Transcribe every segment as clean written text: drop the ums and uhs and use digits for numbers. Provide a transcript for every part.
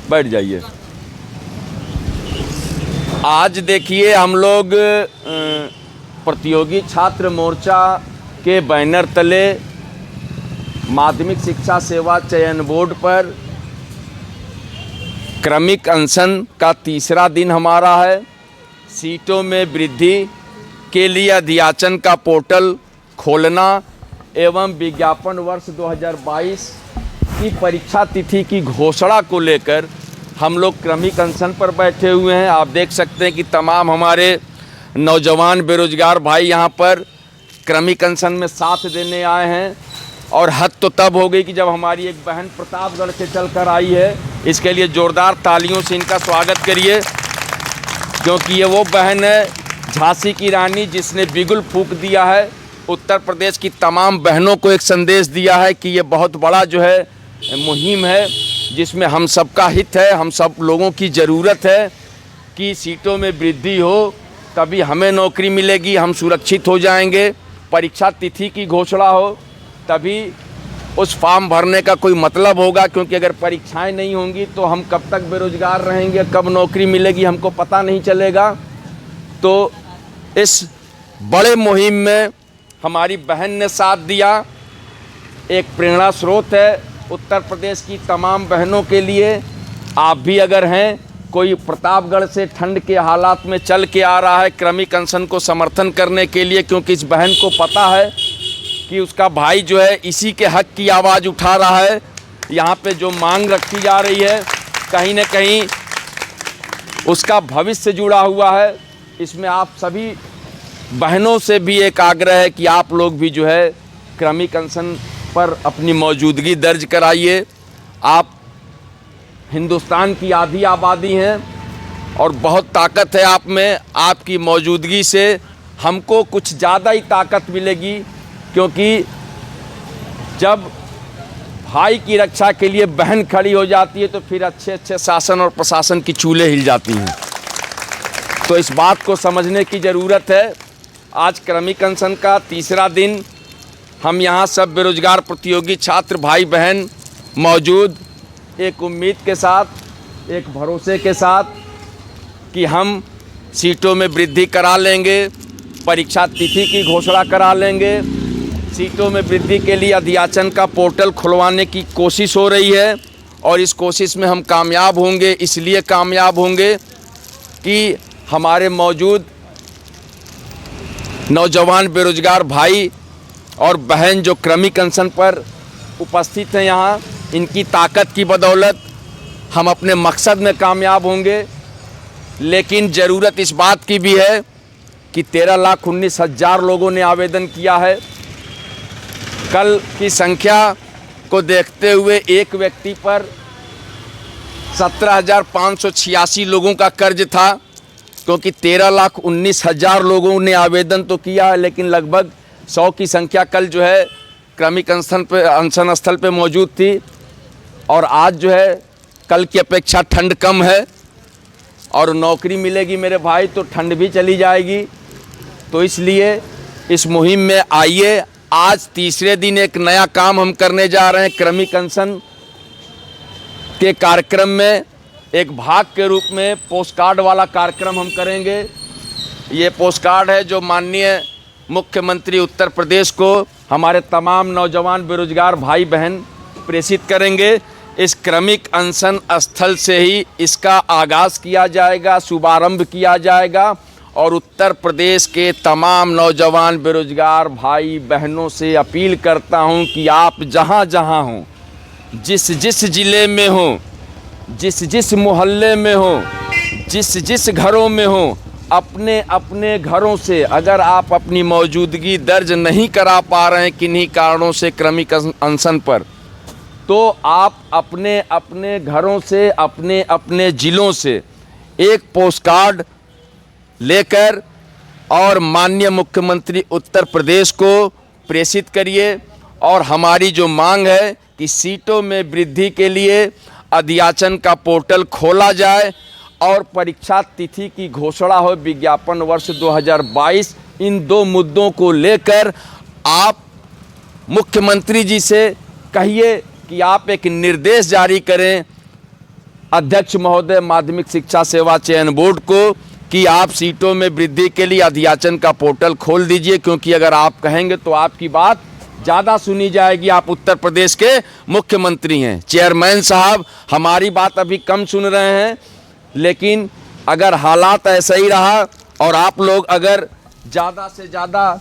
बैठ जाइए। आज देखिए हम लोग प्रतियोगी छात्र मोर्चा के बैनर तले माध्यमिक शिक्षा सेवा चयन बोर्ड पर क्रमिक अनशन का तीसरा दिन हमारा है। सीटों में वृद्धि के लिए अध्याचन का पोर्टल खोलना एवं विज्ञापन वर्ष 2022 की परीक्षा तिथि की घोषणा को लेकर हम लोग क्रमिक अनशन पर बैठे हुए हैं। आप देख सकते हैं कि तमाम हमारे नौजवान बेरोजगार भाई यहाँ पर क्रमिक अनशन में साथ देने आए हैं। और हद तो तब हो गई कि जब हमारी एक बहन प्रतापगढ़ से चलकर आई है। इसके लिए ज़ोरदार तालियों से इनका स्वागत करिए, क्योंकि ये वो बहन है झांसी की रानी जिसने बिगुल फूंक दिया है। उत्तर प्रदेश की तमाम बहनों को एक संदेश दिया है कि ये बहुत बड़ा जो है मुहिम है जिसमें हम सबका हित है, हम सब लोगों की ज़रूरत है कि सीटों में वृद्धि हो, तभी हमें नौकरी मिलेगी, हम सुरक्षित हो जाएंगे। परीक्षा तिथि की घोषणा हो तभी उस फॉर्म भरने का कोई मतलब होगा, क्योंकि अगर परीक्षाएं नहीं होंगी तो हम कब तक बेरोजगार रहेंगे, कब नौकरी मिलेगी हमको पता नहीं चलेगा। तो इस बड़े मुहिम में हमारी बहन ने साथ दिया, एक प्रेरणा स्रोत है उत्तर प्रदेश की तमाम बहनों के लिए। आप भी अगर हैं, कोई प्रतापगढ़ से ठंड के हालात में चल के आ रहा है क्रमिक अनशन को समर्थन करने के लिए, क्योंकि इस बहन को पता है कि उसका भाई जो है इसी के हक की आवाज़ उठा रहा है। यहाँ पे जो मांग रखी जा रही है कहीं न कहीं उसका भविष्य जुड़ा हुआ है। इसमें आप सभी बहनों से भी एक आग्रह है कि आप लोग भी जो है क्रमिक अनशन पर अपनी मौजूदगी दर्ज कराइए। आप हिंदुस्तान की आधी आबादी हैं और बहुत ताकत है आप में। आपकी मौजूदगी से हमको कुछ ज़्यादा ही ताकत मिलेगी, क्योंकि जब भाई की रक्षा के लिए बहन खड़ी हो जाती है तो फिर अच्छे अच्छे शासन और प्रशासन की चूल्हे हिल जाती हैं। तो इस बात को समझने की ज़रूरत है। आज क्रमिक अनशन का तीसरा दिन हम यहाँ सब बेरोजगार प्रतियोगी छात्र भाई बहन मौजूद, एक उम्मीद के साथ, एक भरोसे के साथ कि हम सीटों में वृद्धि करा लेंगे, परीक्षा तिथि की घोषणा करा लेंगे। सीटों में वृद्धि के लिए अध्याचन का पोर्टल खुलवाने की कोशिश हो रही है और इस कोशिश में हम कामयाब होंगे। इसलिए कामयाब होंगे कि हमारे मौजूद नौजवान बेरोजगार भाई और बहन जो क्रमिक अनशन पर उपस्थित हैं यहाँ, इनकी ताकत की बदौलत हम अपने मकसद में कामयाब होंगे। लेकिन ज़रूरत इस बात की भी है कि 13,19,000 लोगों ने आवेदन किया है। कल की संख्या को देखते हुए एक व्यक्ति पर 17,586 लोगों का कर्ज था, क्योंकि 13,19,000 लोगों ने आवेदन तो किया है, लेकिन लगभग 100 की संख्या कल जो है क्रमिक अनशन स्थल पे मौजूद थी। और आज जो है कल की अपेक्षा ठंड कम है और नौकरी मिलेगी मेरे भाई तो ठंड भी चली जाएगी। तो इसलिए इस मुहिम में आइए। आज तीसरे दिन एक नया काम हम करने जा रहे हैं। क्रमिक अनशन के कार्यक्रम में एक भाग के रूप में पोस्ट कार्ड वाला कार्यक्रम हम करेंगे। ये पोस्ट कार्ड है जो माननीय मुख्यमंत्री उत्तर प्रदेश को हमारे तमाम नौजवान बेरोजगार भाई बहन प्रेषित करेंगे। इस क्रमिक अनशन स्थल से ही इसका आगाज़ किया जाएगा, शुभारंभ किया जाएगा और उत्तर प्रदेश के तमाम नौजवान बेरोजगार भाई बहनों से अपील करता हूं कि आप जहां जहां हों, जिस जिस ज़िले में हों, जिस जिस मोहल्ले में हों, जिस जिस घरों में हों, अपने अपने घरों से अगर आप अपनी मौजूदगी दर्ज नहीं करा पा रहे हैं किन्हीं कारणों से क्रमिक अनशन पर, तो आप अपने अपने घरों से, अपने अपने ज़िलों से एक पोस्ट कार्ड लेकर और माननीय मुख्यमंत्री उत्तर प्रदेश को प्रेषित करिए। और हमारी जो मांग है कि सीटों में वृद्धि के लिए अध्याचन का पोर्टल खोला जाए और परीक्षा तिथि की घोषणा हो विज्ञापन वर्ष 2022। इन दो मुद्दों को लेकर आप मुख्यमंत्री जी से कहिए कि आप एक निर्देश जारी करें अध्यक्ष महोदय माध्यमिक शिक्षा सेवा चयन बोर्ड को कि आप सीटों में वृद्धि के लिए अध्याचन का पोर्टल खोल दीजिए, क्योंकि अगर आप कहेंगे तो आपकी बात ज़्यादा सुनी जाएगी। आप उत्तर प्रदेश के मुख्यमंत्री हैं। चेयरमैन साहब हमारी बात अभी कम सुन रहे हैं, लेकिन अगर हालात ऐसा ही रहा और आप लोग अगर ज़्यादा से ज़्यादा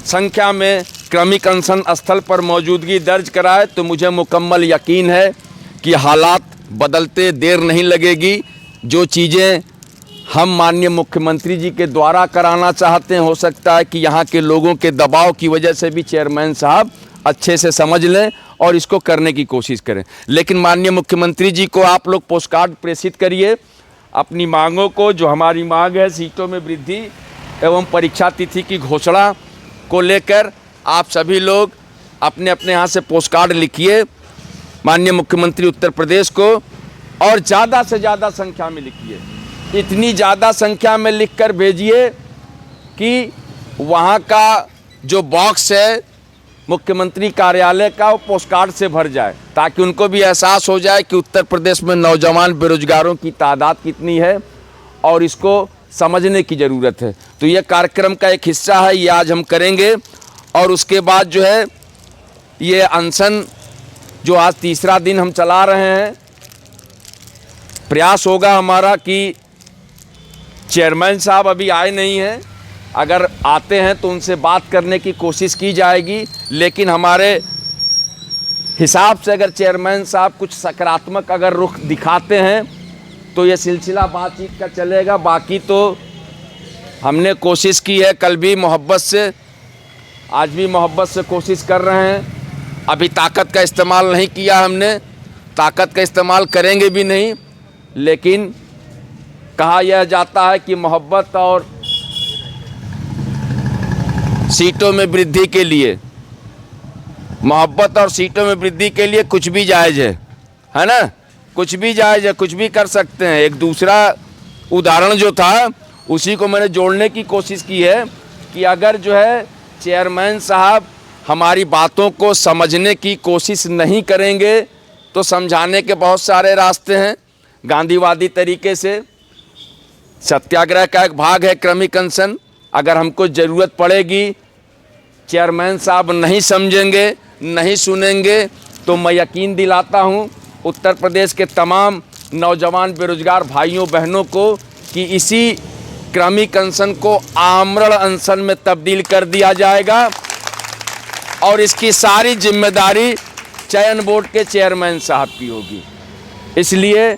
संख्या में क्रमिक अनशन स्थल पर मौजूदगी दर्ज कराए तो मुझे मुकम्मल यकीन है कि हालात बदलते देर नहीं लगेगी। जो चीज़ें हम माननीय मुख्यमंत्री जी के द्वारा कराना चाहते हैं, हो सकता है कि यहाँ के लोगों के दबाव की वजह से भी चेयरमैन साहब अच्छे से समझ लें और इसको करने की कोशिश करें। लेकिन माननीय मुख्यमंत्री जी को आप लोग पोस्टकार्ड प्रेषित करिए अपनी मांगों को। जो हमारी मांग है सीटों में वृद्धि एवं परीक्षा तिथि की घोषणा को लेकर, आप सभी लोग अपने अपने यहाँ से पोस्टकार्ड लिखिए माननीय मुख्यमंत्री उत्तर प्रदेश को, और ज़्यादा से ज़्यादा संख्या में लिखिए। इतनी ज़्यादा संख्या में लिखकर भेजिए कि वहाँ का जो बॉक्स है मुख्यमंत्री कार्यालय का वो पोस्टकार्ड से भर जाए, ताकि उनको भी एहसास हो जाए कि उत्तर प्रदेश में नौजवान बेरोजगारों की तादाद कितनी है और इसको समझने की ज़रूरत है। तो ये कार्यक्रम का एक हिस्सा है, ये आज हम करेंगे। और उसके बाद जो है ये अनशन जो आज तीसरा दिन हम चला रहे हैं, प्रयास होगा हमारा कि चेयरमैन साहब अभी आए नहीं हैं, अगर आते हैं तो उनसे बात करने की कोशिश की जाएगी। लेकिन हमारे हिसाब से अगर चेयरमैन साहब कुछ सकारात्मक अगर रुख दिखाते हैं तो ये सिलसिला बातचीत का चलेगा। बाकी तो हमने कोशिश की है, कल भी मोहब्बत से, आज भी मोहब्बत से कोशिश कर रहे हैं। अभी ताकत का इस्तेमाल नहीं किया हमने, ताकत का इस्तेमाल करेंगे भी नहीं। लेकिन कहा यह जाता है कि मोहब्बत और सीटों में वृद्धि के लिए, मोहब्बत और सीटों में वृद्धि के लिए कुछ भी जायज़ है ना, कुछ भी जायज़ है, कुछ भी कर सकते हैं। एक दूसरा उदाहरण जो था उसी को मैंने जोड़ने की कोशिश की है कि अगर जो है चेयरमैन साहब हमारी बातों को समझने की कोशिश नहीं करेंगे तो समझाने के बहुत सारे रास्ते हैं। गांधीवादी तरीके से सत्याग्रह का एक भाग है क्रमिक अनशन। अगर हमको ज़रूरत पड़ेगी, चेयरमैन साहब नहीं समझेंगे, नहीं सुनेंगे, तो मैं यकीन दिलाता हूँ उत्तर प्रदेश के तमाम नौजवान बेरोजगार भाइयों बहनों को कि इसी क्रमिक अनशन को आमरण अनशन में तब्दील कर दिया जाएगा और इसकी सारी जिम्मेदारी चयन बोर्ड के चेयरमैन साहब की होगी। इसलिए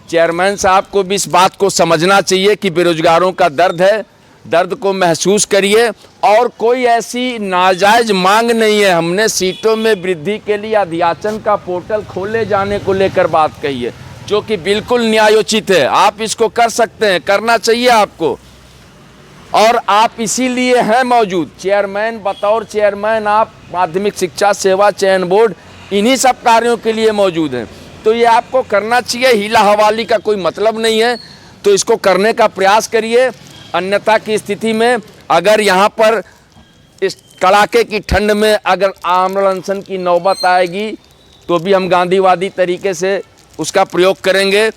चेयरमैन साहब को भी इस बात को समझना चाहिए कि बेरोजगारों का दर्द है, दर्द को महसूस करिए। और कोई ऐसी नाजायज मांग नहीं है। हमने सीटों में वृद्धि के लिए अध्याचन का पोर्टल खोले जाने को लेकर बात कही है, जो कि बिल्कुल न्यायोचित है। आप इसको कर सकते हैं, करना चाहिए आपको, और आप इसीलिए हैं मौजूद। चेयरमैन, बतौर चेयरमैन आप माध्यमिक शिक्षा सेवा चयन बोर्ड इन्हीं सब कार्यों के लिए मौजूद हैं। तो ये आपको करना चाहिए, हीला हवाली का कोई मतलब नहीं है। तो इसको करने का प्रयास करिए। अन्यथा की स्थिति में अगर यहाँ पर इस कड़ाके की ठंड में अगर आमरण अनशन की नौबत आएगी तो भी हम गांधीवादी तरीके से उसका प्रयोग करेंगे।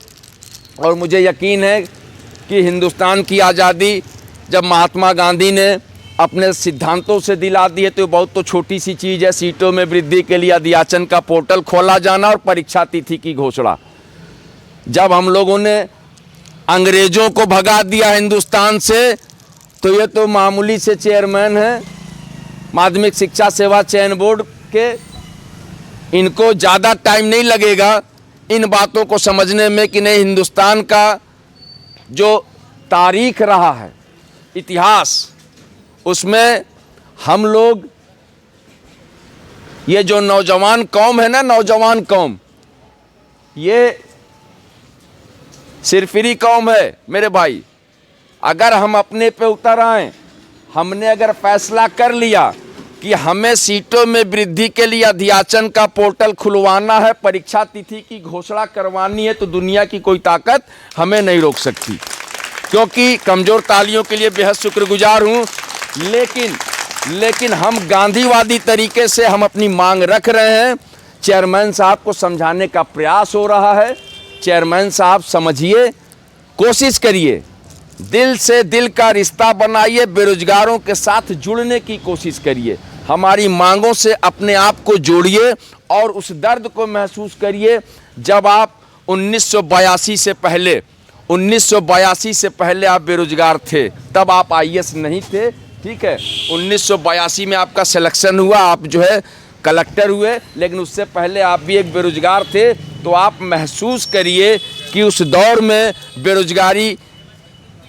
और मुझे यकीन है कि हिंदुस्तान की आज़ादी जब महात्मा गांधी ने अपने सिद्धांतों से दिला दी है तो बहुत तो छोटी सी चीज़ है सीटों में वृद्धि के लिए अध्याचन का पोर्टल खोला जाना और परीक्षा तिथि की घोषणा। जब हम लोगों ने अंग्रेज़ों को भगा दिया हिंदुस्तान से तो ये तो मामूली से चेयरमैन हैं माध्यमिक शिक्षा सेवा चयन बोर्ड के। इनको ज़्यादा टाइम नहीं लगेगा इन बातों को समझने में कि नहीं, हिंदुस्तान का जो तारीख रहा है, इतिहास, उसमें हम लोग, ये जो नौजवान कौम है ना, नौजवान कौम, ये सिरफिरी कौम है मेरे भाई। अगर हम अपने पे उतर आए, हमने अगर फैसला कर लिया कि हमें सीटों में वृद्धि के लिए अध्याचन का पोर्टल खुलवाना है, परीक्षा तिथि की घोषणा करवानी है, तो दुनिया की कोई ताकत हमें नहीं रोक सकती। क्योंकि कमज़ोर तालियों के लिए बेहद शुक्रगुजार हूँ, लेकिन हम गांधीवादी तरीके से हम अपनी मांग रख रहे हैं। चेयरमैन साहब को समझाने का प्रयास हो रहा है चेयरमैन साहब समझिए, कोशिश करिए, दिल से दिल का रिश्ता बनाइए, बेरोजगारों के साथ जुड़ने की कोशिश करिए, हमारी मांगों से अपने आप को जोड़िए और उस दर्द को महसूस करिए जब आप 1982 से पहले आप बेरोजगार थे, तब आप आईएएस नहीं थे, ठीक है। 1982 में आपका सिलेक्शन हुआ, आप जो है कलेक्टर हुए, लेकिन उससे पहले आप भी एक बेरोजगार थे। तो आप महसूस करिए कि उस दौर में बेरोजगारी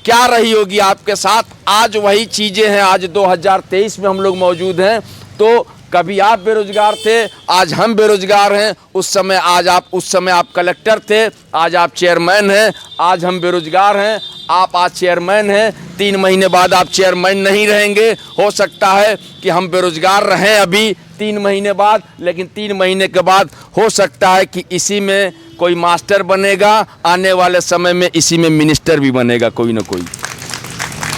क्या रही होगी आपके साथ। आज वही चीज़ें हैं, आज 2023 में हम लोग मौजूद हैं। तो कभी आप बेरोजगार थे, आज हम बेरोजगार हैं। उस समय आप कलेक्टर थे, आज आप चेयरमैन हैं। आज हम बेरोजगार हैं, आप आज चेयरमैन हैं। 3 महीने बाद आप चेयरमैन नहीं रहेंगे। हो सकता है कि हम बेरोजगार रहें अभी 3 महीने बाद, लेकिन 3 महीने के बाद हो सकता है कि इसी में कोई मास्टर बनेगा, आने वाले समय में इसी में मिनिस्टर भी बनेगा कोई ना कोई।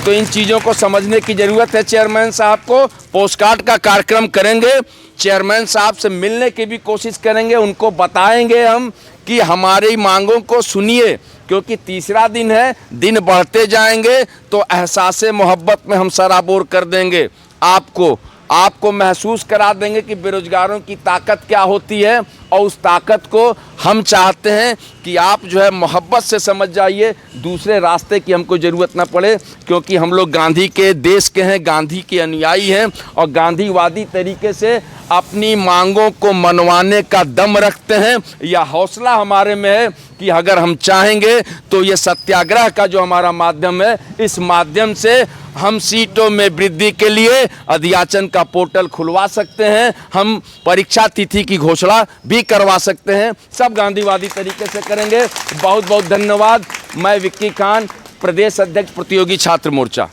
तो इन चीज़ों को समझने की ज़रूरत है। चेयरमैन साहब को पोस्टकार्ड का कार्यक्रम करेंगे, चेयरमैन साहब से मिलने की भी कोशिश करेंगे, उनको बताएंगे हम कि हमारी मांगों को सुनिए, क्योंकि तीसरा दिन है, दिन बढ़ते जाएंगे तो एहसासे मोहब्बत में हम सराबोर कर देंगे। आपको महसूस करा देंगे कि बेरोजगारों की ताकत क्या होती है, और उस ताकत को हम चाहते हैं कि आप जो है मोहब्बत से समझ जाइए, दूसरे रास्ते की हमको ज़रूरत ना पड़े, क्योंकि हम लोग गांधी के देश के हैं, गांधी के अनुयायी हैं और गांधीवादी तरीके से अपनी मांगों को मनवाने का दम रखते हैं। यह हौसला हमारे में है कि अगर हम चाहेंगे तो ये सत्याग्रह का जो हमारा माध्यम है, इस माध्यम से हम सीटों में वृद्धि के लिए अध्याचन का पोर्टल खुलवा सकते हैं, हम परीक्षा तिथि की घोषणा भी करवा सकते हैं। सब गांधीवादी तरीके से करेंगे। बहुत बहुत धन्यवाद। मैं विक्की खान, प्रदेश अध्यक्ष प्रतियोगी छात्र मोर्चा।